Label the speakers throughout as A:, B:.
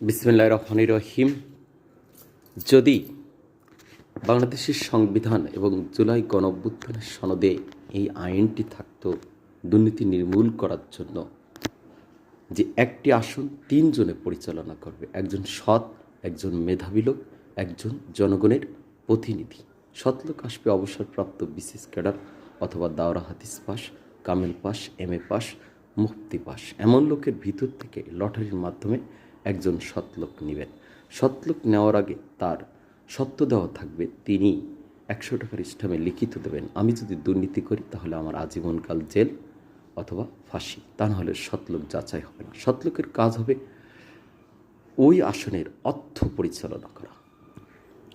A: বিসমিল্লাহির রহমানির রহিম। যদি বাংলাদেশের সংবিধান এবং জুলাই গণঅভ্যুত্থানের সনদে এই আইনটি থাকতো দুর্নীতি নির্মূল করার জন্য, যে একটি আসন 3 জনে পরিচালনা করবে, একজন সৎ, একজন মেধাবী লোক, একজন জনগণের প্রতিনিধি। সৎ লোক আসবে অবসরপ্রাপ্ত বিসিএস ক্যাডার অথবা দাওরা হাদিস পাস, কামেল পাস, MA পাস, মুফতি পাস, এমন লোকের ভিতর থেকে লটারির মাধ্যমে একজন সৎলোক নেবেন। সৎলোক নেওয়ার আগে তার সত্য দেওয়া থাকবে, তিনি 100 টাকার স্ট্যাম্পে লিখিত দেবেন, আমি যদি দুর্নীতি করি তাহলে আমার আজীবনকাল জেল অথবা ফাঁসি। তা নাহলে সৎলোক যাচাই হবে না। সৎলোকের কাজ হবে ওই আসনের অর্থ পরিচালনা করা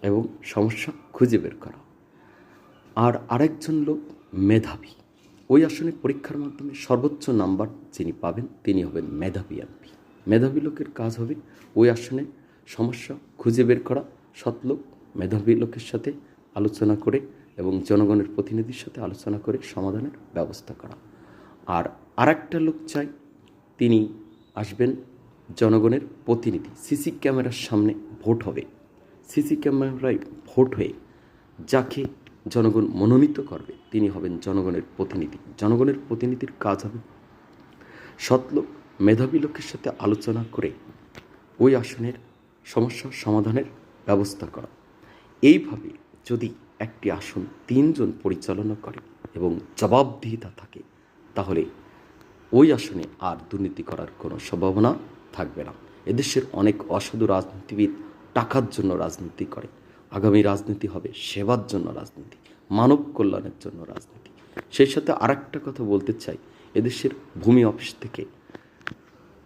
A: এবং সমস্যা খুঁজে বের করা। আর আরেকজন লোক মেধাবী, ওই আসনে পরীক্ষার মাধ্যমে সর্বোচ্চ নাম্বার যিনি পাবেন তিনি হবেন মেধাবী এমপি। মেধাবী লোকের কাজ হবে ওই আসনে সমস্যা খুঁজে বের করা, সৎলোক মেধাবী লোকের সাথে আলোচনা করে এবং জনগণের প্রতিনিধির সাথে আলোচনা করে সমাধানের ব্যবস্থা করা। আর আরেকটা লোক চাই, তিনি আসবেন জনগণের প্রতিনিধি। সিসি ক্যামেরার সামনে ভোট হবে, সিসি ক্যামেরায় ভোট হয়ে যাকে জনগণ মনোনীত করবে তিনি হবেন জনগণের প্রতিনিধি। জনগণের প্রতিনিধির কাজ হবে সৎলোক মেধাবী লোকের সাথে আলোচনা করে ওই আসনের সমস্যা সমাধানের ব্যবস্থা করা। এইভাবে যদি একটি আসন 3 জন পরিচালনা করে এবং জবাবদিহিতা থাকে, তাহলে ওই আসনে আর দুর্নীতি করার কোনো সম্ভাবনা থাকবে না। এদেশের অনেক অসাধু রাজনীতিবিদ টাকার জন্য রাজনীতি করে। আগামী রাজনীতি হবে সেবার জন্য রাজনীতি, মানব কল্যাণের জন্য রাজনীতি। সেই সাথে আরেকটা কথা বলতে চাই, এদেশের ভূমি অফিস থেকে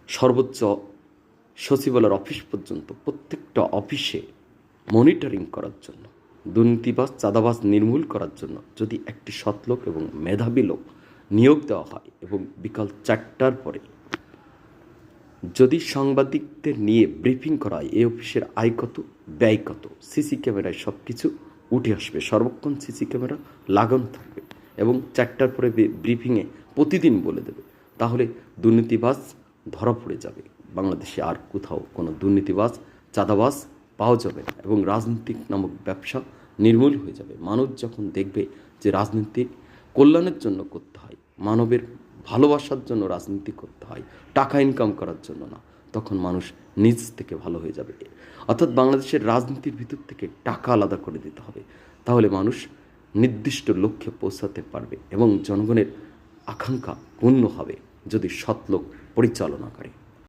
A: সর্বোচ্চ সচিবালয়ের অফিস পর্যন্ত প্রত্যেকটা অফিসে মনিটরিং করার জন্য, দুর্নীতিবাজ চাঁদাবাজ নির্মূল করার জন্য যদি একটি সৎলোক এবং মেধাবী লোক নিয়োগ দেওয়া হয় এবং বিকাল 4টার পরে যদি সাংবাদিকদের নিয়ে ব্রিফিং করা হয় এই অফিসের আয় কত, ব্যয় কত, সিসি ক্যামেরায় সব কিছু উঠে আসবে, সর্বক্ষণ সিসি ক্যামেরা লাগানো থাকবে এবং 4টার পরে ব্রিফিংয়ে প্রতিদিন বলে দেবে, তাহলে দুর্নীতিবাজ ধরা পড়ে যাবে। বাংলাদেশে আর কোথাও কোনো দুর্নীতিবাজ চাঁদাবাজ পাওয়া যাবে না এবং রাজনৈতিক নামক ব্যবসা নির্মূল হয়ে যাবে। মানুষ যখন দেখবে যে রাজনীতি কল্যাণের জন্য করতে হয়, মানবের ভালোবাসার জন্য রাজনীতি করতে হয়, টাকা ইনকাম করার জন্য না, তখন মানুষ নিজ থেকে ভালো হয়ে যাবে। অর্থাৎ বাংলাদেশের রাজনীতির ভিতর থেকে টাকা আলাদা করে দিতে হবে, তাহলে মানুষ নির্দিষ্ট লক্ষ্যে পৌঁছাতে পারবে এবং জনগণের আকাঙ্ক্ষা পূর্ণ হবে যদি সৎলোক পরিচালনা করে।